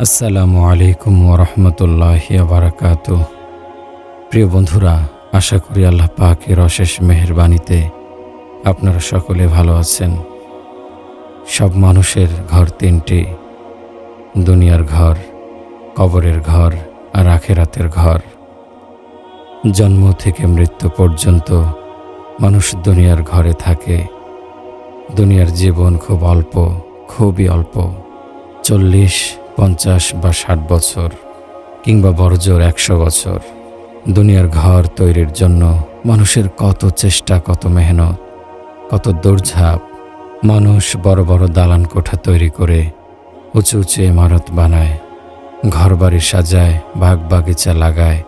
আসসালামু আলাইকুম ওরহমতুল্লাহি বারাকাতুহু। প্রিয় বন্ধুরা, আশা করি আল্লাহ পাকের অশেষ মেহেরবানিতে আপনারা সকলে ভালো আছেন। সব মানুষের ঘর তিনটি: দুনিয়ার ঘর, কবরের ঘর আর আখিরাতের ঘর। জন্ম থেকে মৃত্যু পর্যন্ত মানুষ দুনিয়ার ঘরে থাকে। দুনিয়ার জীবন খুব অল্প, খুবই অল্প। 40, 50 বা 60 বছর, কিংবা বড়জোর 100 বছর। দুনিয়ার ঘর তৈরির জন্য মানুষের কত চেষ্টা, কত মেহনত, কত দৌড়ঝাঁপ। মানুষ বড় বড় দালান কোঠা তৈরি করে উঁচু উঁচু ইমারত বানায়, ঘরবাড়ি সাজায়, বাগ বাগিচা লাগায়,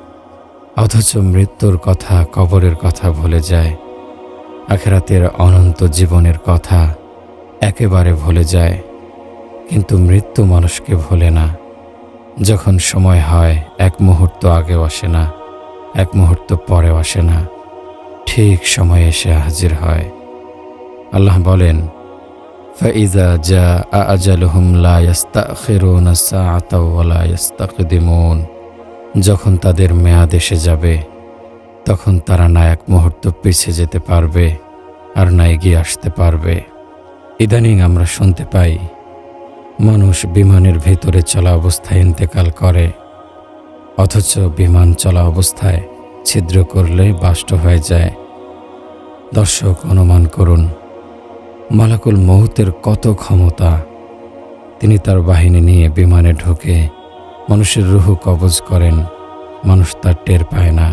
অথচ মৃত্যুর কথা, কবরের কথা ভুলে যায়। আখিরাতের অনন্ত জীবনের কথা একেবারে ভুলে যায়। কিন্তু মৃত্যু মানুষকে ভোলে না। যখন সময় হয়, এক মুহূর্ত আগেও আসে না, এক মুহূর্ত পরেও আসে না, ঠিক সময়ে এসে হাজির হয়। আল্লাহ বলেন, ফাইজা জাআ আজালুহুম লা ইস্তাখিরুনা সাআতাও ওয়া লা ইস্তাকদিমুন। যখন তাদের মেয়াদ এসে যাবে, তখন তারা না এক মুহূর্ত পিছিয়ে যেতে পারবে আর না এগিয়ে আসতে পারবে। ইদানিং আমরা শুনতে পাই, মানুষ বিমানের ভেতরে চলা অবস্থায় ইন্তেকাল করে, অথচ বিমান চলা অবস্থায় ছিদ্র করলে বাষ্ট হয়ে যায়। দর্শক, অনুমান করুন, মালাকুল মউতের কত ক্ষমতা। তিনি তার বাহিনী নিয়ে বিমানে ঢুকে মানুষের রূহ কবজ করেন, মানুষ তার টের পায় না।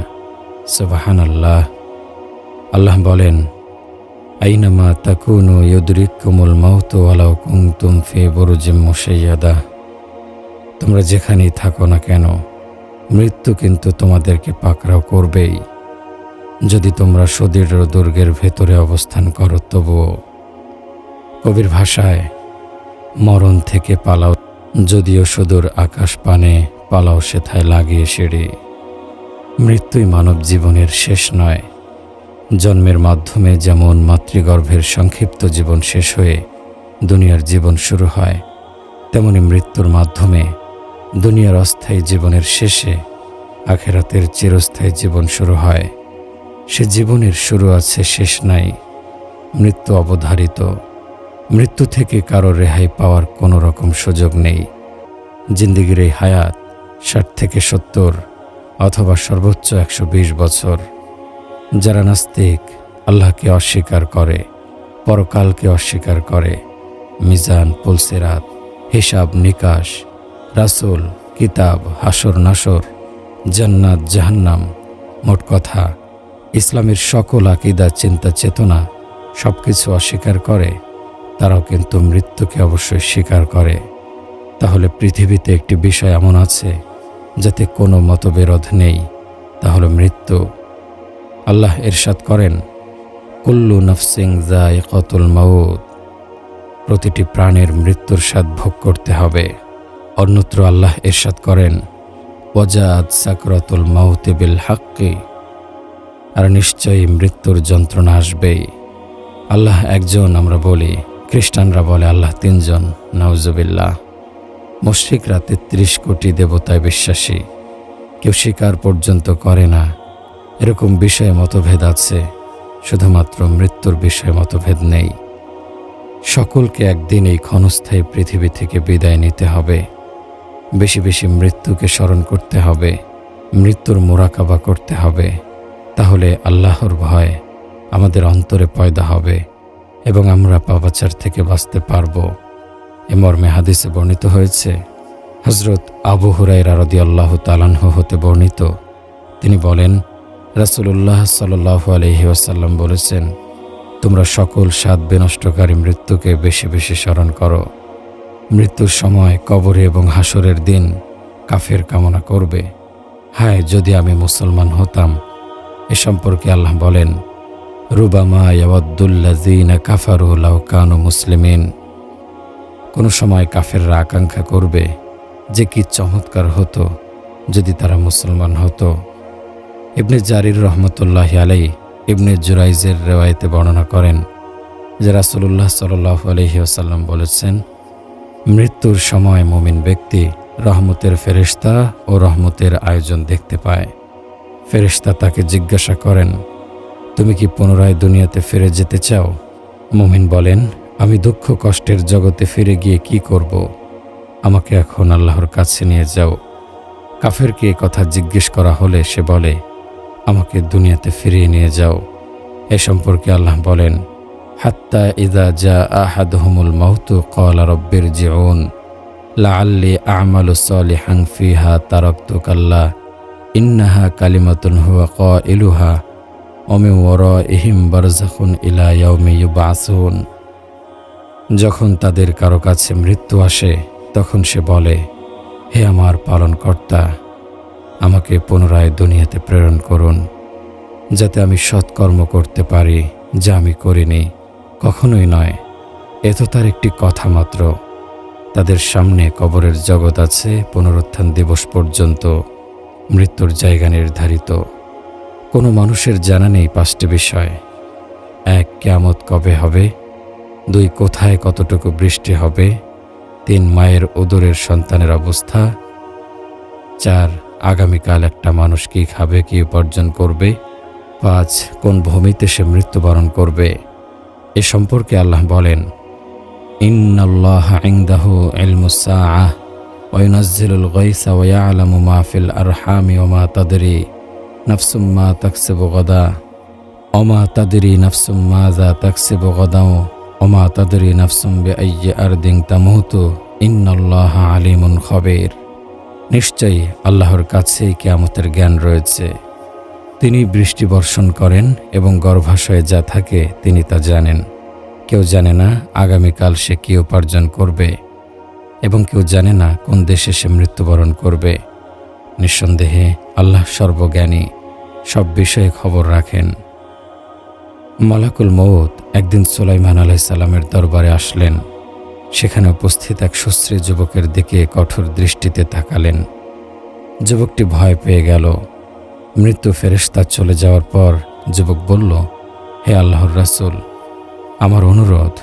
সুবহানাল্লাহ। আল্লাহ বলেন, আইনামা তাকুনু ইউদরিকুমুল মাউতু ওয়ালাউ কুনতুম ফি বুরুজিম মুশাইয়াদা। তোমরা যেখানেই থাকো না কেন, মৃত্যু কিন্তু তোমাদেরকে পাকড়াও করবেই। যদি তোমরা সুদৃঢ় দুর্গের ভেতরে অবস্থান করো তবুও। কবির ভাষায়, মরণ থেকে পালাও যদিও সুদূর আকাশ পানে, পালাও সেথায় লাগিয়ে সিঁড়ি। মৃত্যুই মানব জীবনের শেষ নয়। জন্মের মাধ্যমে যেমন মাতৃগর্ভের সংক্ষিপ্ত জীবন শেষ হয়ে দুনিয়ার জীবন শুরু হয়, তেমনি মৃত্যুর মাধ্যমে দুনিয়ার অস্থায়ী জীবনের শেষে আখিরাতের চিরস্থায়ী জীবন শুরু হয়। সে জীবনের শুরু আছে, শেষ নাই। মৃত্যু অবধারিত। মৃত্যু থেকে কারো রেহাই পাওয়ার কোনো রকম সুযোগ নেই। জিন্দেগির এই হায়াত 60 থেকে 70 অথবা সর্বোচ্চ 120 বছর। যারা নাস্তিক, আল্লাহকে অস্বীকার করে, পরকালকে অস্বীকার করে, মিজান, পুলসিরাত, হিসাব নিকাশ, রাসূল, কিতাব, হাসর নাসর, জান্নাত জাহান্নাম, মোট কথা ইসলামের সকল আকীদা, চিন্তা, চেতনা সবকিছু অস্বীকার করে, তারাও কিন্তু মৃত্যুকে অবশ্যই স্বীকার করে। তাহলে পৃথিবীতে একটি বিষয় এমন আছে যাতে কোনো মতবিরোধ নেই, তা হলো মৃত্যু। আল্লাহ ইরশাদ করেন, কুল্লু নাফসিন যায়িকাতুল মাউত। প্রতিটি প্রাণের মৃত্যুর স্বাদ ভোগ করতে হবে। অন্যত্র আল্লাহ ইরশাদ করেন, ওয়াজাআত সাকরাতুল মাউতি বিল হাক্কি। আর নিশ্চয়ই মৃত্যুর যন্ত্রণা আসবেই। আল্লাহ একজন আমরা বলি, খ্রিস্টানরা বলে আল্লাহ 3 জন। নাউজুবিল্লাহ। মুশরিকরা 33 কোটি দেবতায় বিশ্বাসী, কেউ স্বীকার পর্যন্ত করে না। এরকম বিষয়ে মতভেদ আছে, শুধুমাত্র মৃত্যুর বিষয়ে মতভেদ নেই। সকলকে একদিন এই ক্ষণস্থায়ী পৃথিবী থেকে বিদায় নিতে হবে। বেশি বেশি মৃত্যুকে স্মরণ করতে হবে, মৃত্যুর মোরাকাবা করতে হবে। তাহলে আল্লাহর ভয় আমাদের অন্তরে পয়দা হবে এবং আমরা পাপাচার থেকে বাঁচতে পারব। এ মর্মে হাদিসে বর্ণিত হয়েছে, হযরত আবু হুরায়রা রাদিয়াল্লাহু তাআলা আনহু হতে বর্ণিত, তিনি বলেন, রাসূলুল্লাহ সাল্লাল্লাহু আলাইহি ওয়াসাল্লাম বলেছেন, তোমরা সকল স্বাদ বিনষ্টকারী মৃত্যুকে বেশি বেশি স্মরণ করো। মৃত্যুর সময়, কবরে এবং হাসরের দিন কাফের কামনা করবে, হায় যদি আমি মুসলমান হতাম। এ সম্পর্কে আল্লাহ বলেন, রুবামা ইয়াওয়াদ্দুল্লাযীনা কাফারু লাউ কানু মুসলিমিন। কোনো সময় কাফেররা আকাঙ্ক্ষা করবে যে কি চমৎকার হতো যদি তারা মুসলমান হতো। ইবনে জারির রহমতুল্লাহি আলাইহি ইবনে জুরাইজের রিওয়ায়াতে বর্ণনা করেন যে রাসূলুল্লাহ সাল্লাল্লাহু আলাইহি ওয়াসাল্লাম বলেছেন, মৃত্যুর সময় মুমিন ব্যক্তি রহমতের ফেরেশতা ও রহমতের আয়োজন দেখতে পায়। ফেরেশতা তাকে জিজ্ঞাসা করেন, তুমি কি পুনরায় দুনিয়াতে ফিরে যেতে চাও? মুমিন বলেন, আমি দুঃখ কষ্টের জগতে ফিরে গিয়ে কি করব? আমাকে এখন আল্লাহর কাছে নিয়ে যাও। কাফেরকে এ কথা জিজ্ঞেস করা হলে সে বলে, আমাকে দুনিয়াতে ফিরিয়ে নিয়ে যাও। এ সম্পর্কে আল্লাহ বলেন, হাত্তা ইযা জা আহাদুহুমুল মাউতু ক্বালা রাব্বিরজিউন লাআল্লি আ'মালু সালিহান ফিহা তারাকতু কাল্লা ইন্নাহা কালিমাতুন হুয়া ক্বাইলুহা ওয়া মিন ওয়ারাইহিম বারযাখুন ইলা ইয়াউমি ইউবআসুন। যখন তাদের কারো কাছে মৃত্যু আসে তখন সে বলে, হে আমার পালনকর্তা, আমাকে পুনরায় দুনিয়াতে প্রেরণ করুন, যাতে আমি সৎকর্ম করতে পারি যা আমি করিনি। কখনোই নয়, এ তো তার একটি কথা মাত্র। তাদের সামনে কবরের জগৎ আছে পুনরুত্থান দিবস পর্যন্ত, মৃত্যুর জায়গা নির্ধারিত। কোনো মানুষের জানা নেই 5টি বিষয়: 1. কিয়ামত কবে হবে? 2. কোথায় কতটুকু বৃষ্টি হবে? 3. মায়ের উদরের সন্তানের অবস্থা। 4. আগামীকাল একটা মানুষ কি খাবে, কি উপার্জন করবে? 5. কোন ভূমিতে সে মৃত্যুবরণ করবে? এ সম্পর্কে আল্লাহ বলেন, ইন্নাল্লাহা ইনদাহু ইলমুস সাআহ ওয়া ইউনাজ্জিলুল গায়সা ওয়া ইয়ালামু মা ফিল আরহামি ওয়া মা তাদরি নাফসুম মা তাকসিবু গাদা ওয়া মা তাদরি নাফসুম মাযা তাকসিবু গাদা ওয়া মা তাদরি নাফসুম বিআইয়ি আরদিন তামুতু ইন্নাল্লাহা আলিমুন খাবীর। নিশ্চয়ই আল্লাহর কাছেই কিয়ামতের জ্ঞান রয়েছে। তিনি বৃষ্টি বর্ষণ করেন এবং গর্ভাশয়ে যা থাকে তিনি তা জানেন। কেউ জানে না আগামীকাল সে কি উপার্জন করবে, এবং কেউ জানে না কোন দেশে সে মৃত্যুবরণ করবে। নিঃসন্দেহে আল্লাহ সর্বজ্ঞানী, সব বিষয়ে খবর রাখেন। মালাকুল মউত একদিন সুলাইমান আলাইহিস সালামের দরবারে আসলেন। সেখানে উপস্থিত এক সুশ্রী যুবকের দিকে কঠোর দৃষ্টিতে তাকালেন। যুবকটি ভয় পেয়ে গেল। মৃত্যু ফেরেশতা চলে যাওয়ার পর যুবক বলল, হে আল্লাহর রাসূল, আমার অনুরোধ,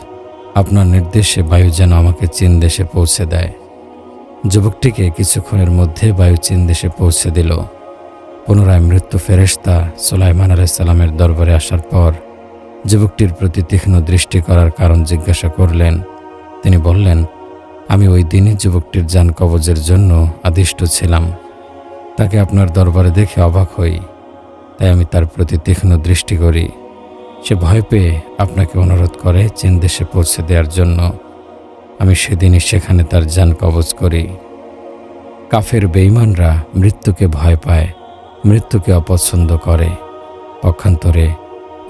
আপনার নির্দেশে বায়ু যেন আমাকে চীন দেশে পৌঁছে দেয়। যুবকটিকে কিছুক্ষণের মধ্যে বায়ু চীন দেশে পৌঁছে দিল। পুনরায় মৃত্যু ফেরেশতা সুলাইমান আলাইহিস সালামের দরবারে আসার পর যুবকটির প্রতি তীক্ষ্ণ দৃষ্টি করার কারণ জিজ্ঞাসা করলেন। তিনি বললেন, আমি ওই দিনই যুবকটির জান কবজের জন্য আদিষ্ট ছিলাম। তাকে আপনার দরবারে দেখে অবাক হই, তাই আমি তার প্রতি তীক্ষ্ণ দৃষ্টি করি। সে ভয় পেয়ে আপনাকে অনুরোধ করে চীন দেশে পৌঁছে দেওয়ার জন্য। আমি সেদিনই সেখানে তার জান কবজ করি। কাফের বেঈমানরা মৃত্যুকে ভয় পায়, মৃত্যুকে অপছন্দ করে। পক্ষান্তরে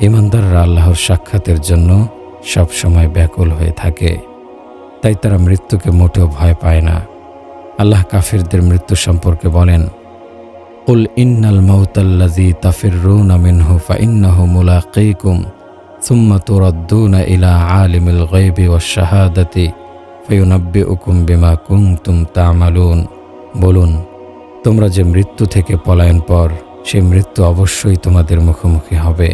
ঈমানদাররা আল্লাহর সাক্ষাতের জন্য সব সময় ব্যাকুল হয়ে থাকে, তাই তারা মৃত্যুকে মোটেও ভয় পায় না। আল্লাহ কাফিরদের মৃত্যু সম্পর্কে বলেন, কুল ইন্নাল মাউতাল্লাযী তাফিররুনা মিনহু ফাইন্নাহু মুলাকীকুম সুম্মা তুরাদ্দুনা ইলা আলিমিল গায়বি ওয়াশ শাহাদাতি ফায়ুনাব্বিউকুম বিমা কুনতুম তা'মালুন। বলুন, তোমরা যে মৃত্যু থেকে পলায়ন পর, সেই মৃত্যু অবশ্যই তোমাদের মুখোমুখি হবে।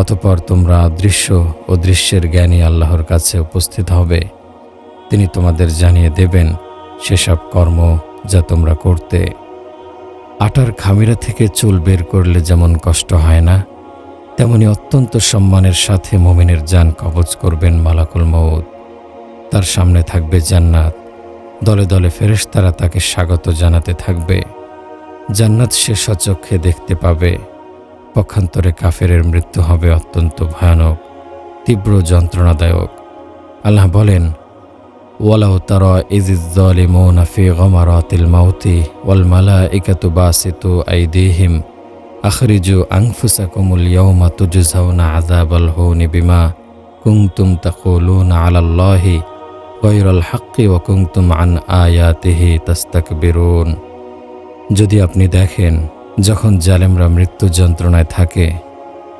অতঃপর তোমরা অদৃশ্য ও দৃশ্যের জ্ঞানী আল্লাহর কাছে উপস্থিত হবে। তিনি তোমাদের জানিয়ে দেবেন সেসব কর্ম যা তোমরা করতে। আটার খামিরা থেকে চুল বের করলে যেমন কষ্ট হয় না, তেমনি অত্যন্ত সম্মানের সাথে মুমিনের জান কবজ করবেন মালাকুল মউত। তার সামনে থাকবে জান্নাত, দলে দলে ফেরেশতারা তাকে স্বাগত জানাতে থাকবে। জান্নাত সে স্বচক্ষে দেখতে পাবে। পক্ষান্তরে কাফেরের মৃত্যু হবে অত্যন্ত ভয়ানক, তীব্র যন্ত্রণাদায়ক। আল্লাহ বলেন, ওয়ালাউ তারা ইযিজ যালিমুনা ফি গামারাতিল মাউতি ওয়াল মালাইকাতু বাসিতু আইদিহিম আখরিজু আনফুসাকুমুল ইয়াওমা তুজজাউনা আযাবাল হুনি বিমা কুনতুম তাকুলুনা আলাল্লাহি গায়রাল হাক্কি ওয়া কুনতুম আন আয়াতিহি তাস্তাকবিরুন। যদি আপনি দেখেন, যখন জালেমরা মৃত্যু যন্ত্রণায় থাকে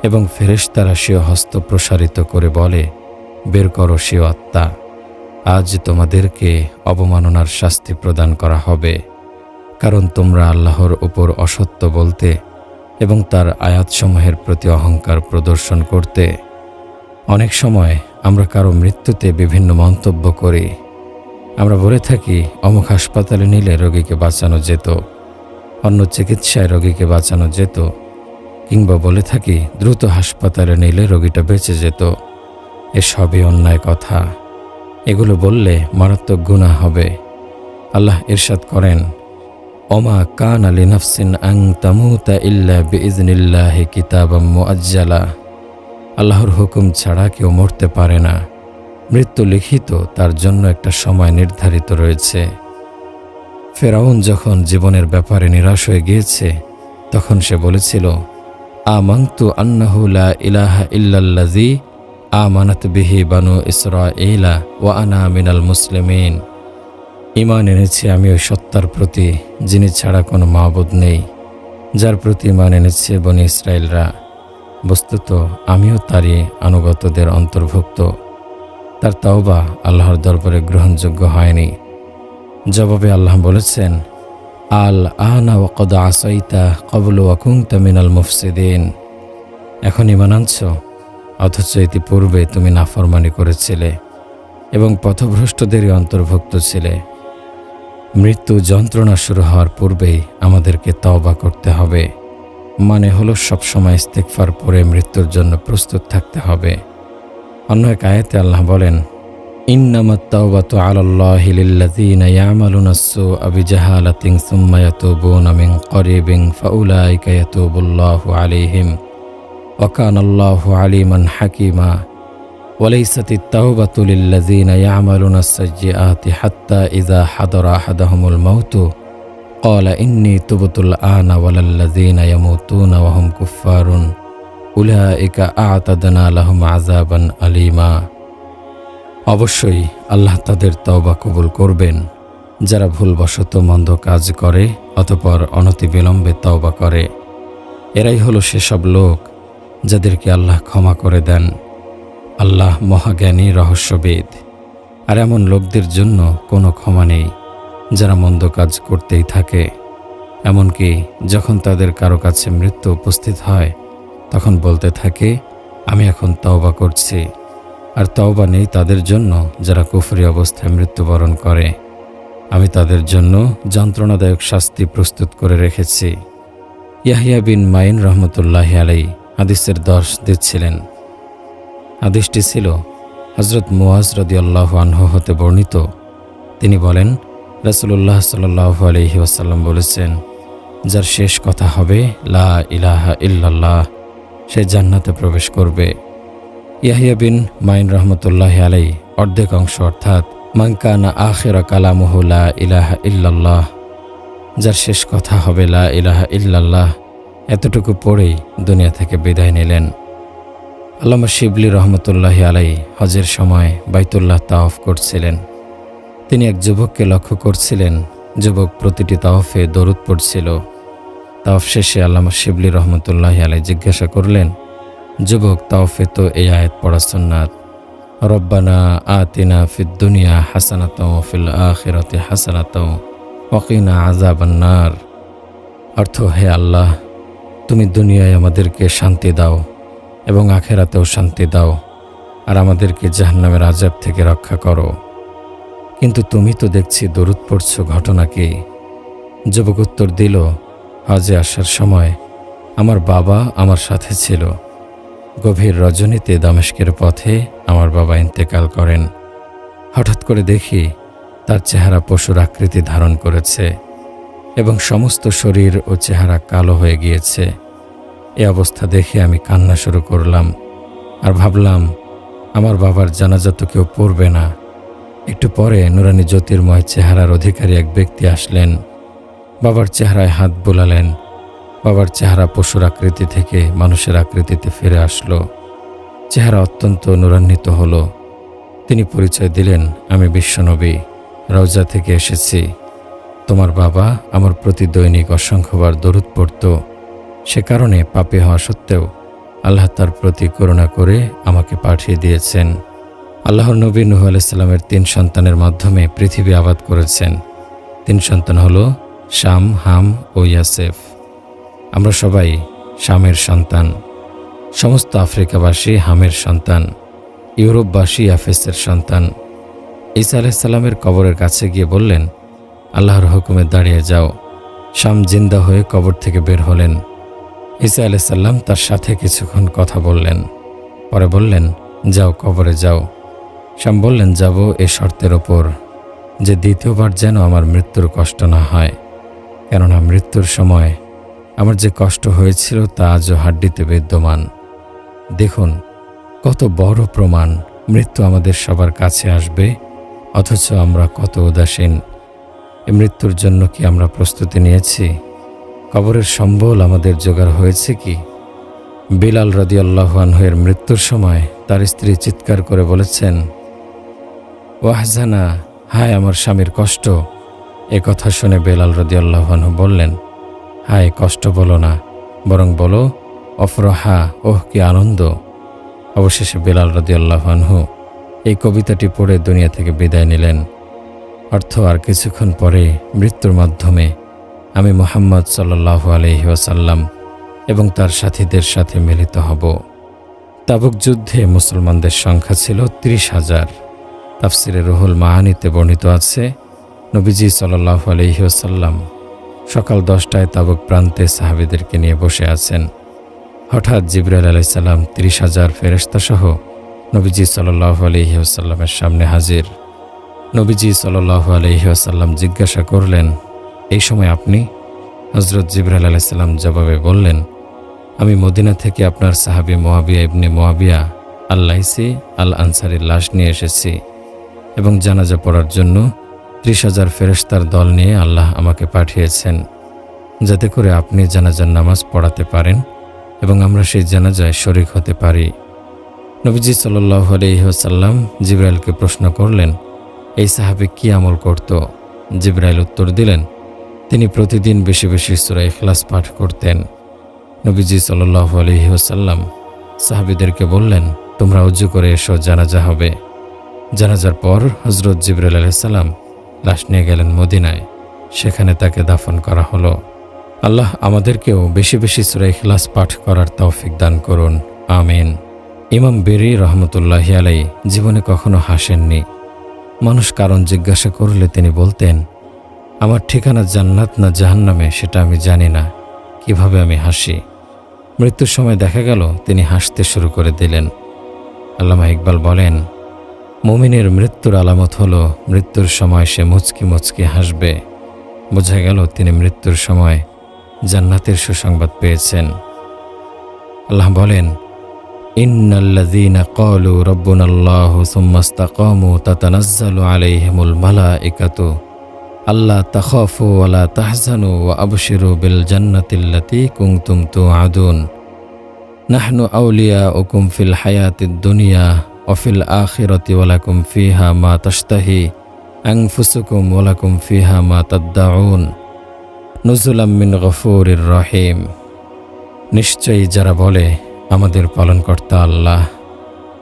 এবং ফেরেশতারা সে হস্ত প্রসারিত করে বলে, বের করো সে আত্মা, আজ তোমাদেরকে অবমাননার শাস্তি প্রদান করা হবে, কারণ তোমরা আল্লাহর উপর অসত্য বলতে এবং তার আয়াতসমূহের প্রতি অহংকার প্রদর্শন করতে। অনেক সময় আমরা কারো মৃত্যুতে বিভিন্ন মন্তব্য করি আমরা বলে থাকি অমুক হাসপাতালে নিলে রোগীকে বাঁচানো যেত, অন্য চিকিৎসায় রোগীকে বাঁচানো যেত, কিংবা বলে থাকি দ্রুত হাসপাতালে নিলে রোগীটা বেঁচে যেত। এসবই অন্যায় কথা। এগুলো বললে মারাত্মক গুনাহ হবে। আল্লাহ ইরশাদ করেন, ওমা কানা লিনাফসিন আন তামুতা ইল্লা বিইজনিল্লাহি কিতাবাম মুআজ্জালা। আল্লাহর হুকুম ছাড়া কেউ মরতে পারে না। মৃত্যু লিখিত, তার জন্য একটা সময় নির্ধারিত রয়েছে। ফেরাউন যখন জীবনের ব্যাপারে নিরাশ হয়ে গিয়েছে, তখন সে বলেছিল, আমানতু আন্নাহু লা ইলাহা ইল্লাল্লাযী আমানাত বিহি বানু ইসরাঈলা ওয়া আনা মিনাল মুসলিমিন। ঈমান এনেছি আমি ওই সত্তার প্রতি যিনি ছাড়া কোনো মাবুদ নেই, যার প্রতি ঈমান এনেছে বনি ইসরাইলরা। বস্তুত আমিও তারই আনুগতদের অন্তর্ভুক্ত। তার তাওবা আল্লাহর দরবারে গ্রহণযোগ্য হয়নি। জবাবে আল্লাহ বলেছেন, আল আনা ওয়া কদ আসাইতা ক্বাবলু ওয়া কুনতা মিনাল মুফসিদিন। এখন ঈমান আনছ, অথচ ইতিপূর্বে তুমি নাফরমানি করেছিলে এবং পথভ্রষ্টদেরই অন্তর্ভুক্ত ছিলে। মৃত্যু যন্ত্রণা শুরু হওয়ার পূর্বেই আমাদেরকে তওবা করতে হবে। মানে হলো সবসময় ইস্তিগফার পড়ে মৃত্যুর জন্য প্রস্তুত থাকতে হবে। অন্য এক আয়াতে আল্লাহ বলেন, ইন্নামাত তাওবাতু আলাল্লাহি লিল্লাযীনা ইয়ামালুনাস সুআ বিজাহালাতিন সুম্মা ইয়াতুবুনা মিন করিবিন ফাউলাইকা ইয়াতুবুল্লাহু আলাইহিম ওয়া কানাল্লাহু আলিমান হাকীমা। ওয়ালাইসাতিত তাওবাতু লিল্লাযীনা ইয়ামালুনাস সাইয়্যাতি হাত্তা ইযা হাদারা আহাদাহুমুল মাউতু ক্বালা ইন্নী তুবতুল আনা ওয়ালাল্লাযীনা ইয়ামুতুনা ওয়া হুম কুফফারুন উলাইকা আ'তাদনা লাহুম আযাবান আলীমা। অবশ্যই আল্লাহ তাদের তওবা কবুল করবেন, যারা ভুলবশত মন্দ কাজ করে অতঃপর অনতিবিলম্বে তওবা করে। এরাই হলো সেসব লোক যাদেরকে আল্লাহ ক্ষমা করে দেন। আল্লাহ মহাজ্ঞানী, রহস্যবিদ। আর এমন লোকদের জন্য কোনো ক্ষমা নেই যারা মন্দ কাজ করতেই থাকে। এমনকি যখন তাদের কারো কাছে মৃত্যু উপস্থিত হয়, তখন বলতে থাকে, আমি এখন তওবা করছি। আর তওবা নেই তাদের জন্য যারা কুফরি অবস্থায় মৃত্যুবরণ করে। আমি তাদের জন্য যন্ত্রণাদায়ক শাস্তি প্রস্তুত করে রেখেছি। ইয়াহইয়া বিন মাইন রহমতুল্লাহি আলাইহি হাদিসের দর্শ দিচ্ছিলেন। হাদিসটি ছিল হযরত মুআজ রাদিয়াল্লাহু আনহু হতে বর্ণিত। তিনি বলেন, রাসূলুল্লাহ সাল্লাল্লাহু আলাইহি ওয়াসাল্লাম বলেছেন, যার শেষ কথা হবে লা ইলাহা ইল্লাল্লাহ, সে জান্নাতে প্রবেশ করবে। ইয়াহইয়া বিন মাইন রহমতুল্লাহি আলাইহি অর্ধেক অংশ অর্থাৎ মান কানা আখিরা কালামুহু লা ইলাহা ইল্লাল্লাহ, যার শেষ কথা হবে লা ইলাহা ইল্লাল্লাহ, এতটুকু পড়েই দুনিয়া থেকে বিদায় নিলেন। আল্লামা শিবলি রহমতুল্লাহি আলাইহি হজের সময় বাইতুল্লাহ তাওয়াফ করছিলেন। তিনি এক যুবককে লক্ষ্য করছিলেন। যুবক প্রতিটি তাওয়াফে দরুদ পড়ছিল। তাওয়াফ শেষে আল্লামা শিবলি রহমতুল্লাহি আলাইহি জিজ্ঞাসা করলেন, যুবক, তাওয়াফে তো এই আয়াত পড়া সুন্নাত, রব্বানা আতিনা ফিদ দুনিয়া হাসানাতাও ওয়া ফিল আখিরাতি হাসানাতাও ওয়া কিনা আযাবান নার। অর্থ, হে আল্লাহ, তুমি দুনিয়ায় আমাদেরকে শান্তি দাও এবং আখিরাতেও শান্তি দাও, আর আমাদেরকে জাহান্নামের আযাব থেকে রক্ষা করো। কিন্তু তুমি তো দেখছি দরুদ পড়ছ, ঘটনা কি? যুবক উত্তর দিল, হজে আসার সময় আমার বাবা আমার সাথে ছিল। গভীর রজনীতে দামেস্কের পথে আমার বাবা ইন্তেকাল করেন। হঠাৎ করে দেখি তার চেহারা পশুর আকৃতি ধারণ করেছে এবং সমস্ত শরীর ও চেহারা কালো হয়ে গিয়েছে। এ অবস্থা দেখে আমি কান্না শুরু করলাম আর ভাবলাম, আমার বাবার জানাজা তো কেউ পড়বে না। একটু পরে নুরানি জ্যোতির্ময় চেহারার অধিকারী এক ব্যক্তি আসলেন। বাবার চেহারায় হাত বুলালেন। বাবার চেহারা পশুর আকৃতি থেকে মানুষের আকৃতিতে ফিরে আসলো। চেহারা অত্যন্ত নূরান্বিত হলো। তিনি পরিচয় দিলেন, আমি বিশ্বনবী, রওজা থেকে এসেছি। তোমার বাবা আমার প্রতি দৈনিক অসংখ্যবার দরুদ পড়ত। সে কারণে পাপী হওয়া সত্ত্বেও আল্লাহ তার প্রতি করুণা করে আমাকে পাঠিয়ে দিয়েছেন। আল্লাহর নবী নূহ আলাইহিস সালামের 3 সন্তানের মাধ্যমে পৃথিবী আবাদ করেছেন। 3 সন্তান হলো শাম, হাম ও ইয়াসেফ। আমরা সবাই শামের সন্তান। সমস্ত আফ্রিকাবাসী হামের সন্তান, ইউরোপবাসী ইয়াফেসের সন্তান, ঈসা আলাইহিসসালামের কবরের কাছে গিয়ে বললেন, আল্লাহর হুকুমে দাঁড়িয়ে যাও। শাম জিন্দা হয়ে কবর থেকে বের হলেন। ঈসা আলাইহিসসালাম তার সাথে কিছুক্ষণ কথা বললেন, পরে বললেন, যাও কবরে যাও। শাম বললেন, যাব এ শর্তের ওপর যে দ্বিতীয়বার যেন আমার মৃত্যুর কষ্ট না হয়, কেননা মৃত্যুর সময় আমার যে কষ্ট হয়েছিল তা আজও হাড্ডিতে বিদ্যমান। দেখুন কত বড় প্রমাণ, মৃত্যু আমাদের সবার কাছে আসবে, অথচ আমরা কত উদাসীন। এ মৃত্যুর জন্য কি আমরা প্রস্তুতি নিয়েছি? কবরের সম্বল আমাদের জোগাড় হয়েছে কি? বিলাল রাদিয়াল্লাহু আনহুর মৃত্যুর সময় তার স্ত্রী চিৎকার করে বলেছেন, ওয়াহজানা, হায় আমার স্বামীর কষ্ট। এ কথা শুনে বেলাল রাদিয়াল্লাহু আনহু বললেন, হায় কষ্ট বলো না, বরং বলো অফরহা, ওহ কি আনন্দ। অবশেষে বেলাল রাদিয়াল্লাহু আনহু এই কবিতাটি পড়ে দুনিয়া থেকে বিদায় নিলেন। অর্থ, আর কিছুক্ষণ পরে মৃত্যুর মাধ্যমে আমি মুহাম্মদ সাল্লাল্লাহু আলাইহি ওয়াসাল্লাম এবং তার সাথীদের সাথে মিলিত হব। তাবুক যুদ্ধে মুসলমানদের সংখ্যা ছিল 30,000। তাফসিরে রুহুল মাআনিতে বর্ণিত আছে, নবীজি সাল্লাল্লাহু আলাইহি ওয়াসাল্লাম সকাল 10টায় তাবুক প্রান্তে সাহাবীদেরকে নিয়ে বসে আছেন। হঠাৎ জিবরাইল আলাইহিস সালাম 30,000 ফেরেশতা সহ নবীজি সাল্লাল্লাহু আলাইহি ওয়াসাল্লামের সামনে হাজির। নবীজি সাল্লাল্লাহু আলাইহি ওয়াসাল্লাম জিজ্ঞাসা করলেন, এই সময় আপনি? হযরত জিবরাইল আলাইহিস সালাম জবাবে বললেন, আমি মদিনা থেকে আপনার সাহাবী মুআবিয়া ইবনে মুআবিয়া আল-লাইসি আল-আনসারীর লাশ নিয়ে এসেছি এবং জানাজা পড়ার জন্য 30,000 ফেরেশতার দল নিয়ে আল্লাহ আমাকে পাঠিয়েছেন, যাতে করে আপনি জানাজার নামাজ পড়াতে পারেন এবং আমরা সেই জানাজায় শরীক হতে পারি। নবীজি সাল্লাল্লাহু আলাইহি ওয়াসাল্লাম জিবরাইলকে প্রশ্ন করলেন, এই সাহাবী কি আমল করত? জিবরাইল উত্তর দিলেন, তিনি প্রতিদিন বেশি বেশি সূরা ইখলাস পাঠ করতেন। নবীজি সাল্লাল্লাহু আলাইহি ওয়াসাল্লাম সাহাবীদেরকে বললেন, তোমরা ওযু করে এসো, জানাজা হবে। জানাজার পর হযরত জিবরাইল আলাইহিস সালাম লাশ নিয়ে গেলেন মদিনায়। সেখানে তাকে দাফন করা হলো। আল্লাহ আমাদেরকেও বেশি বেশি সূরা ইখলাস পাঠ করার তৌফিক দান করুন, আমিন। ইমাম বেরি রহমতুল্লাহি আলাইহি জীবনে কখনো হাসেননি। মানুষ কারণ জিজ্ঞাসা করলে তিনি বলতেন, আমার ঠিকানা জান্নাত না জাহান্নামে সেটা আমি জানি না, কিভাবে আমি হাসি। মৃত্যুর সময় দেখা গেল তিনি হাসতে শুরু করে দিলেন। আল্লামা ইকবাল বলেন, মুমিনের মৃত্যুর আলামত হলো মৃত্যুর সময় সে মুচকি মুচকি হাসবে। বোঝা গেল তিনি মৃত্যুর সময় জান্নাতের সুসংবাদ পেয়েছেন। আল্লাহ বলেন, ইন্নাল্লাযীনা ক্বালু রাব্বুনাল্লাহু সুম্মা ইসতাকামু তাতানাজ্জালু আলাইহিমুল মালাঈকাতু আল্লা তাখাফু ওয়া লা তাহজানু ওয়া আবশিরু বিল জান্নাতিল্লাতী কুনতুম তুআদুন নাহনু আউলিয়াউকুম ফিল হায়াতিদ দুনিয়া ওয়া ফিল আখিরাতি ওয়া লাকুম ফিহা মা তাশতাহি আনফুসুকুম ওয়া লাকুম ফিহা মা তাদদাউন নুজুলাম মিন গফুরির রহিম। নিশ্চয়ই যারা বলে আমাদের পালনকর্তা আল্লাহ,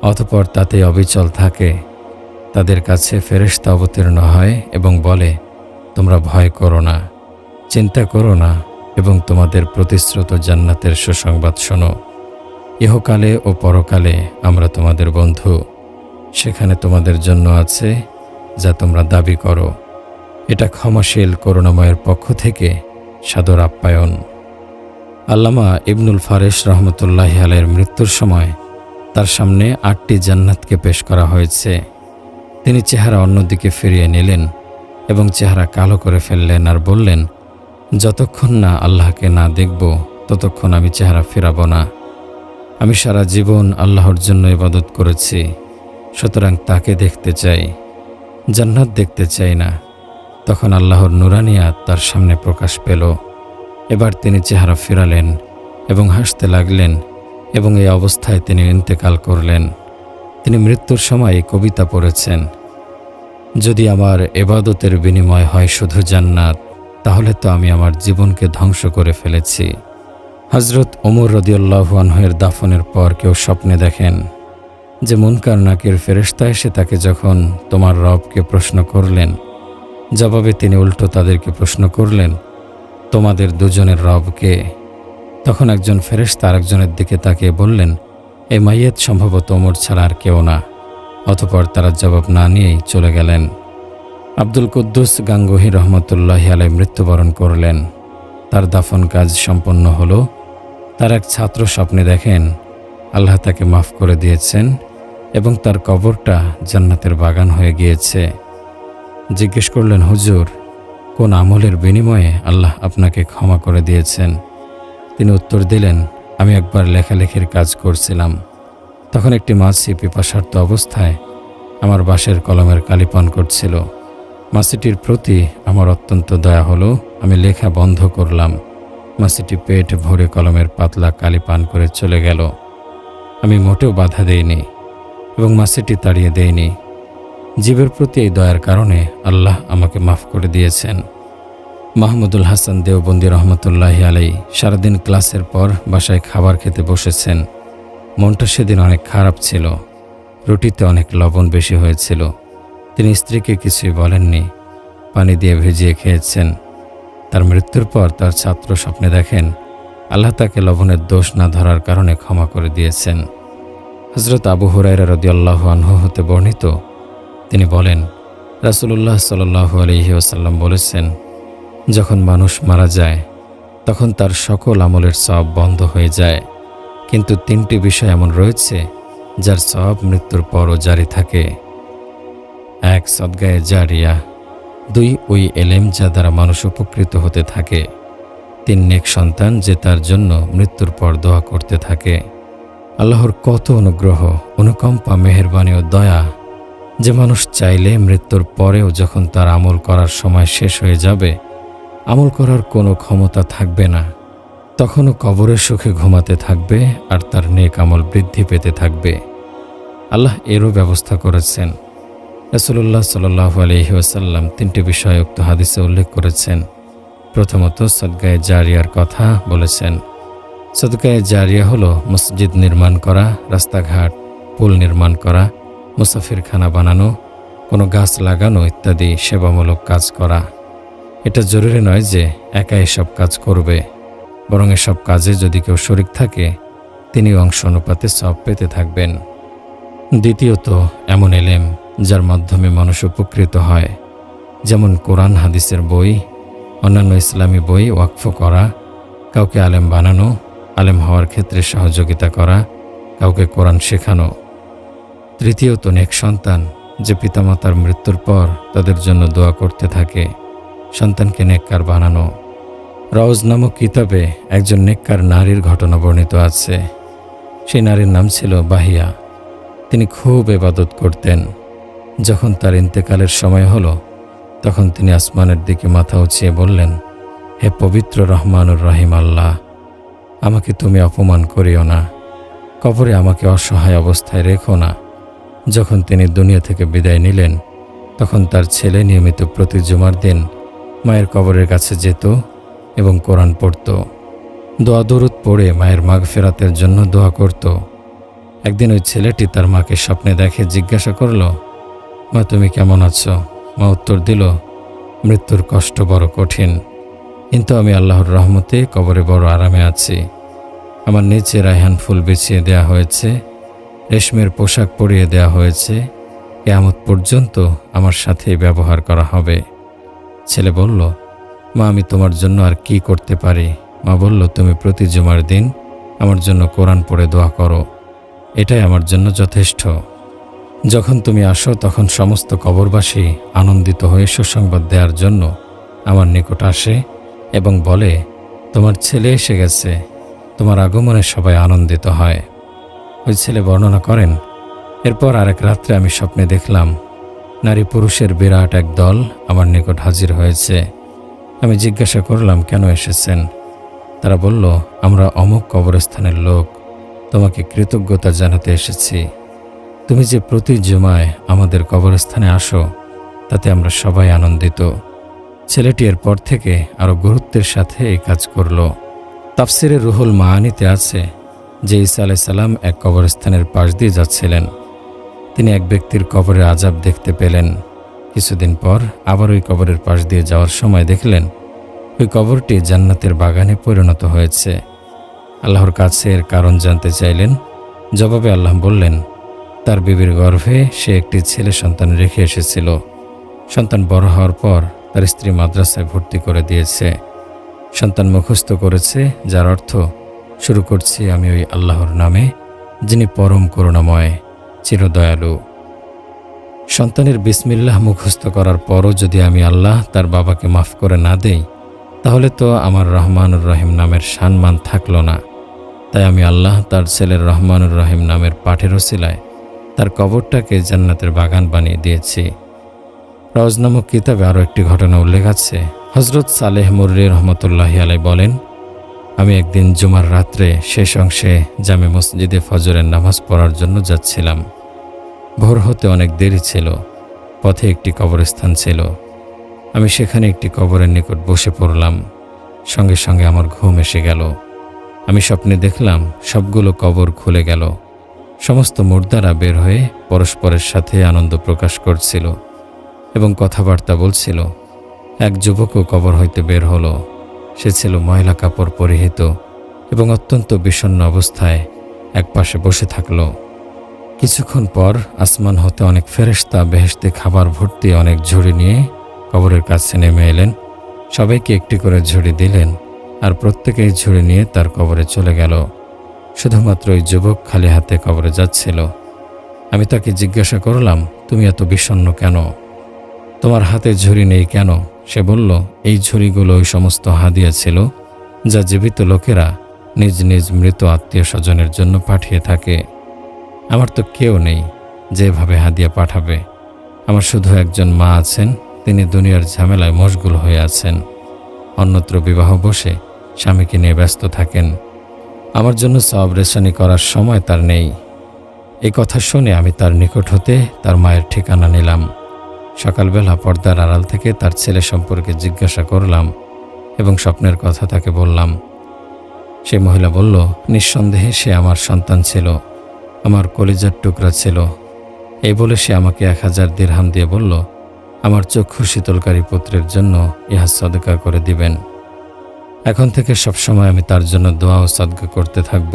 অতঃপর তাতে অবিচল থাকে, তাদের কাছে ফেরেশতা অবতীর্ণ হয় এবং বলে, তোমরা ভয় করো না, চিন্তা করো না এবং তোমাদের প্রতিশ্রুত জান্নাতের সুসংবাদ শোনো। ইহকালে ও পরকালে আমরা তোমাদের বন্ধু, সেখানে তোমাদের জন্য আছে যা তোমরা দাবি করো। এটা ক্ষমাশীল করুণাময়ের পক্ষ থেকে সাদর আপ্যায়ন। আল্লামা ইবনুল ফারেশ রহমতুল্লাহি আলাইহির মৃত্যুর সময় তার সামনে 8টি জান্নাতকে পেশ করা হয়েছে। তিনি চেহারা অন্যদিকে ফিরিয়ে নিলেন এবং চেহারা কালো করে ফেললেন আর বললেন, যতক্ষণ না আল্লাহকে না দেখব ততক্ষণ আমি চেহারা ফেরাবো না। আমি সারা জীবন আল্লাহর জন্য ইবাদত করেছি, সুতরাং তাকে দেখতে চাই, জান্নাত দেখতে চাই না। তখন আল্লাহর নুরানিয়াত তার সামনে প্রকাশ পেল। এবার তিনি চেহারা ফেরালেন এবং হাসতে লাগলেন এবং এই অবস্থায় তিনি ইন্তেকাল করলেন। তিনি মৃত্যুর সময় কবিতা পড়েছেন, যদি আমার ইবাদতের বিনিময় হয় শুধু জান্নাত, তাহলে তো আমি আমার জীবনকে ধ্বংস করে ফেলেছি। হযরত ওমর রাদিয়াল্লাহু আনহুর দাফনের পর কেউ স্বপ্নে দেখেন যে মুনকার নাকির ফেরেশতা এসে তাকে যখন তোমার রবকে প্রশ্ন করলেন, জবাবে তিনি উল্টো তাদেরকে প্রশ্ন করলেন, তোমাদের দুজনের রবকে? তখন একজন ফেরেশতা আরেকজনের দিকে তাকিয়ে বললেন, এই মাইয়াত সম্ভবত ওমর ছাড়া আর কেউ না। অতঃপর তারা জবাব না নিয়েই চলে গেলেন। আব্দুল কুদ্দুস গাঙ্গুহি রহমতুল্লাহি আলাইহি মৃত্যুবরণ করলেন। তার দাফন কাজ সম্পন্ন হলো। তার এক ছাত্র স্বপ্নে দেখেন আল্লাহ তাকে মাফ করে দিয়েছেন এবং তার কবরটা জান্নাতের বাগান হয়ে গিয়েছে। জিজ্ঞেস করলেন, হুজুর, কোন আমলের বিনিময়ে আল্লাহ আপনাকে ক্ষমা করে দিয়েছেন? তিনি উত্তর দিলেন, আমি একবার লেখালেখির কাজ করছিলাম। তখন একটি মাছি পিপাসার্ত অবস্থায় আমার বাঁশের কলমের কালি পান করছিল। মাছিটির প্রতি আমার অত্যন্ত দয়া হলো। আমি লেখা বন্ধ করলাম। মাছিটি পেট ভরে কলমের পাতলা কালি পান করে চলে গেল। আমি মোটেও বাধা দেইনি এবং মাছিটি তাড়িয়ে দেইনি। জীবের প্রতি এই দয়ার কারণে আল্লাহ আমাকে মাফ করে দিয়েছেন। মাহমুদুল হাসান দেওবন্দি রহমতুল্লাহি আলাইহি সারাদিন ক্লাসের পর বাসায় খাবার খেতে বসেছেন। মনটা সেদিন অনেক খারাপ ছিল। রুটিতে অনেক লবণ বেশি হয়েছিল। তিনি স্ত্রীকে কিছুই বলেননি, পানি দিয়ে ভিজিয়ে খেয়েছেন। তার মৃত্যুর পর তার ছাত্র স্বপ্নে দেখেন আল্লাহ তাকে লবণের দোষ না ধরার কারণে ক্ষমা করে দিয়েছেন। হযরত আবু হুরায়রা রাদিয়াল্লাহু আনহু হতে বর্ণিত, তিনি বলেন, রাসূলুল্লাহ সাল্লাল্লাহু আলাইহি ওয়াসাল্লাম বলেছেন, যখন মানুষ মারা যায় তখন তার সকল আমলের সওয়াব বন্ধ হয়ে যায়, কিন্তু তিনটি বিষয় এমন রয়েছে যার সওয়াব মৃত্যুর পরও জারি থাকে। 1. সদগায়ে জারিয়া। 2. ওই এলেম যা দ্বারা মানুষ উপকৃত হতে থাকে। 3. নেক সন্তান যে তার জন্য মৃত্যুর পর দোয়া করতে থাকে। আল্লাহর কত অনুগ্রহ, অনুকম্পা, মেহেরবানি ও দয়া যে মানুষ চাইলে মৃত্যুর পরেও যখন তার আমল করার সময় শেষ হয়ে যাবে, আমল করার কোনো ক্ষমতা থাকবে না, তখনও কবরের সুখে ঘুমাতে থাকবে আর তার নেক আমল বৃদ্ধি পেতে থাকবে। আল্লাহ এরও ব্যবস্থা করেছেন। রাসূলুল্লাহ সাল্লাল্লাহু আলাইহি ওয়াসাল্লাম 3টি বিষয় উক্ত হাদিসে উল্লেখ করেছেন। প্রথমত, সদগায়ে জারিয়ার কথা বলেছেন। সদগায়ে জারিয়া হলো মসজিদ নির্মাণ করা, রাস্তাঘাট, পুল নির্মাণ করা, মুসাফিরখানা বানানো, কোনো গাছ লাগানো ইত্যাদি সেবামূলক কাজ করা। এটা জরুরি নয় যে একা এসব কাজ করবে, বরং এসব কাজে যদি কেউ শরিক থাকে তিনি অংশ অনুপাতে সওয়াব পেতে থাকবেন। দ্বিতীয়ত, এমন এলেম যার মাধ্যমে মানুষ উপকৃত হয়, যেমন কোরআন হাদিসের বই, অন্যান্য ইসলামী বই ওয়াকফ করা, কাউকে আলেম বানানো, আলেম হওয়ার ক্ষেত্রে সহযোগিতা করা, কাউকে কোরআন শেখানো। তৃতীয়ত, নেক সন্তান যে পিতামাতার মৃত্যুর পর তাদের জন্য দোয়া করতে থাকে, সন্তানকে নেককার বানানো। রওজ নামক কিতাবে একজন নেককার নারীর ঘটনা বর্ণিত আছে। সেই নারীর নাম ছিল বাহিয়া। তিনি খুব ইবাদত করতেন। যখন তার ইন্তেকালের সময় হলো, তখন তিনি আসমানের দিকে মাথা উঁচিয়ে বললেন, হে পবিত্র রহমানুর রহিম আল্লাহ, আমাকে তুমি অপমান করিও না, কবরে আমাকে অসহায় অবস্থায় রেখো না। যখন তিনি দুনিয়া থেকে বিদায় নিলেন, তখন তার ছেলে নিয়মিত প্রতি জুমার দিন মায়ের কবরের কাছে যেত এবং কোরআন পড়ত। দোয়া দরুদ পড়ে মায়ের মাগফিরাতের জন্য দোয়া করত। একদিন ওই ছেলেটি তার মাকে স্বপ্নে দেখে জিজ্ঞাসা করল, মা, তুমি কেমন আছো? মা উত্তর দিল, মৃত্যুর কষ্ট বড় কঠিন, কিন্তু আমি আল্লাহর রহমতে কবরে বড় আরামে আছি। আমার নিচে রায়হান ফুল বিছিয়ে দেয়া হয়েছে, রেশমের পোশাক পরিয়ে দেয়া হয়েছে, কিয়ামত পর্যন্ত আমার সাথেই ব্যবহার করা হবে। ছেলে বলল, মা, আমি তোমার জন্য আর কি করতে পারি? মা বলল, তুমি প্রতি জুমার দিন আমার জন্য কোরআন পড়ে দোয়া করো, এটাই আমার জন্য যথেষ্ট। যখন তুমি আসো তখন সমস্ত কবরবাসী আনন্দিত হয়ে সুসংবাদ দেওয়ার জন্য আমার নিকট আসে এবং বলে, তোমার ছেলে এসে গেছে, তোমার আগমনে সবাই আনন্দিত হয়। ওই ছেলে বর্ণনা করেন, এরপর আরেক রাত্রে আমি স্বপ্নে দেখলাম নারী পুরুষের বিরাট এক দল আমার নিকট হাজির হয়েছে। আমি জিজ্ঞাসা করলাম, কেন এসেছেন? তারা বলল, আমরা অমুক কবরস্থানের লোক, তোমাকে কৃতজ্ঞতা জানাতে এসেছি। তুমি যে প্রতি জুমায় আমাদের কবরস্থানে আসো, তাতে আমরা সবাই আনন্দিত। ছেলেটি এরপর থেকে আরও গুরুত্বের সাথে এই কাজ করল। তাফসিরে রুহুল মাআনিতে আছে যে ঈসা আলাইহিস সালাম এক কবরস্থানের পাশ দিয়ে যাচ্ছিলেন। তিনি এক ব্যক্তির কবরে আযাব দেখতে পেলেন। কিছুদিন পর আবার ওই কবরের পাশ দিয়ে যাওয়ার সময় দেখলেন ওই কবরটি জান্নাতের বাগানে পরিণত হয়েছে। আল্লাহর কাছে এর কারণ জানতে চাইলেন। জবাবে আল্লাহ বললেন, তার বিবির গর্ভে সে একটি ছেলে সন্তান রেখে এসেছিল। সন্তান বড় হওয়ার পর তার স্ত্রী মাদ্রাসায় ভর্তি করে দিয়েছে। সন্তান মুখস্থ করেছে, যার অর্থ শুরু করছি আমি ওই আল্লাহর নামে, যিনি পরম করুণাময়, চিরদয়ালু। সন্তানের বিসমিল্লাহ মুখস্থ করার পরও যদি আমি আল্লাহ তার বাবাকে মাফ করে না দেই, তাহলে তো আমার রহমানুর রহিম নামের সম্মান থাকলো না। তাই আমি আল্লাহ তার ছেলের রহমানুর রহিম নামের পাঠের ওসিলায় তার কবরটাকে জান্নাতের বাগান বানিয়ে দিয়েছি। রওজ নামক কিতাবে আরও একটি ঘটনা উল্লেখ আছে। হজরত সালেহ মুররি রহমতুল্লাহি আলাই বলেন, আমি একদিন জুমার রাত্রে শেষ অংশে জামে মসজিদে ফজরের নামাজ পড়ার জন্য যাচ্ছিলাম। ভোর হতে অনেক দেরি ছিল। পথে একটি কবরস্থান ছিল। আমি সেখানে একটি কবরের নিকট বসে পড়লাম। সঙ্গে সঙ্গে আমার ঘুম এসে গেল। আমি স্বপ্নে দেখলাম সবগুলো কবর খুলে গেল। সমস্ত মুর্দারা বের হয়ে পরস্পরের সাথে আনন্দ প্রকাশ করছিল এবং কথাবার্তা বলছিল। এক যুবকও কবর হইতে বের হলো। সে ছিল ময়লা কাপড় পরিহিত এবং অত্যন্ত বিষণ্ণ অবস্থায় একপাশে বসে থাকল। কিছুক্ষণ পর আসমান হতে অনেক ফেরেশতা বেহেশতে খাবার ভর্তি অনেক ঝুড়ি নিয়ে কবরের কাছে নেমে এলেন। সবাইকে একটি করে ঝুড়ি দিলেন আর প্রত্যেকেই ঝুড়ি নিয়ে তার কবরে চলে গেল। শুধুমাত্র ওই যুবক খালি হাতে কবরে যাচ্ছিল। আমি তাকে জিজ্ঞাসা করলাম, তুমি এত বিষণ্ণ কেন? তোমার হাতে ঝুড়ি নেই কেন? সে বলল, এই ঝুড়িগুলো ওই সমস্ত হাদিয়া ছিল যা জীবিত লোকেরা নিজ নিজ মৃত আত্মীয় স্বজনের জন্য পাঠিয়ে থাকে। আমার তো কেউ নেই যেভাবে হাদিয়া পাঠাবে। আমার শুধু একজন মা আছেন, তিনি দুনিয়ার ঝামেলায় মশগুল হয়ে আছেন। অন্যত্র বিবাহ বসে স্বামীকে নিয়ে ব্যস্ত থাকেন। আমার জন্য সওয়াব রেশানি করার সময় তার নেই। এই কথা শুনে আমি তার নিকট হতে তার মায়ের ঠিকানা নিলাম। সকালবেলা পর্দার আড়াল থেকে তার ছেলে সম্পর্কে জিজ্ঞাসা করলাম এবং স্বপ্নের কথা তাকে বললাম। সে মহিলা বলল, নিঃসন্দেহে সে আমার সন্তান ছিল, আমার কলিজার টুকরা ছিল। এই বলে সে আমাকে 1000 দিরহাম দিয়ে বলল, আমার চক্ষু শীতলকারী পুত্রের জন্য ইহা সদকা করে দিবেন। এখন থেকে সবসময় আমি তার জন্য দোয়া ও সদকা করতে থাকব,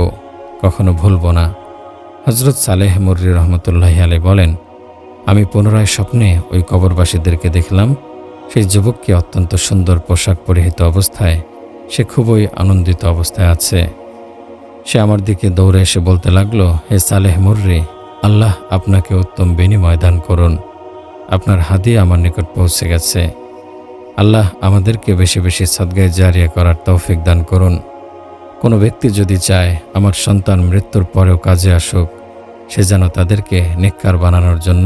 কখনো ভুলব না। হজরত সালেহ মুররি রহমতুল্লাহি আলাইহি বলেন, আমি পুনরায় স্বপ্নে ওই কবরবাসীদেরকে দেখলাম। সেই যুবককে অত্যন্ত সুন্দর পোশাক পরিহিত অবস্থায়, সে খুবই আনন্দিত অবস্থায় আছে। সে আমার দিকে দৌড়ে এসে বলতে লাগলো, হে সালেহ মুররি, আল্লাহ আপনাকে উত্তম বিনিময় দান করুন। আপনার হাদিয়া আমার নিকট পৌঁছে গেছে। আল্লাহ আমাদেরকে বেশি বেশি সদগায়ে জারিয়া করার তৌফিক দান করুন। কোনো ব্যক্তি যদি চায় আমার সন্তান মৃত্যুর পরেও কাজে আসুক, সে যেন তাদেরকে নেককার বানানোর জন্য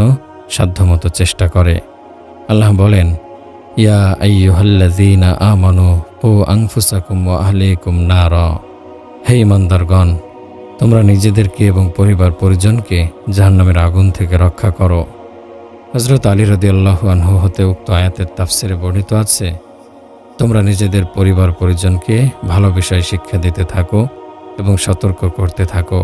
সাধ্যমতো চেষ্টা করে। আল্লাহ বলেন, ইয়া আইয়ুহাল্লাযীনা আমানু কু আনফুসাকুম ওয়া আহলিকুম নারা, হে ঈমানদারগণ, তোমরা নিজেদেরকে এবং পরিবার পরিজনকে জাহান্নামের আগুন থেকে রক্ষা করো। হযরত আলী রাদিয়াল্লাহু আনহু হতে উক্ত আয়াতের তাফসিরে বর্ণিত আছে, তোমরা নিজেদের পরিবার পরিজনকে ভালো বিষয় শিক্ষা দিতে থাকো এবং সতর্ক করতে থাকো।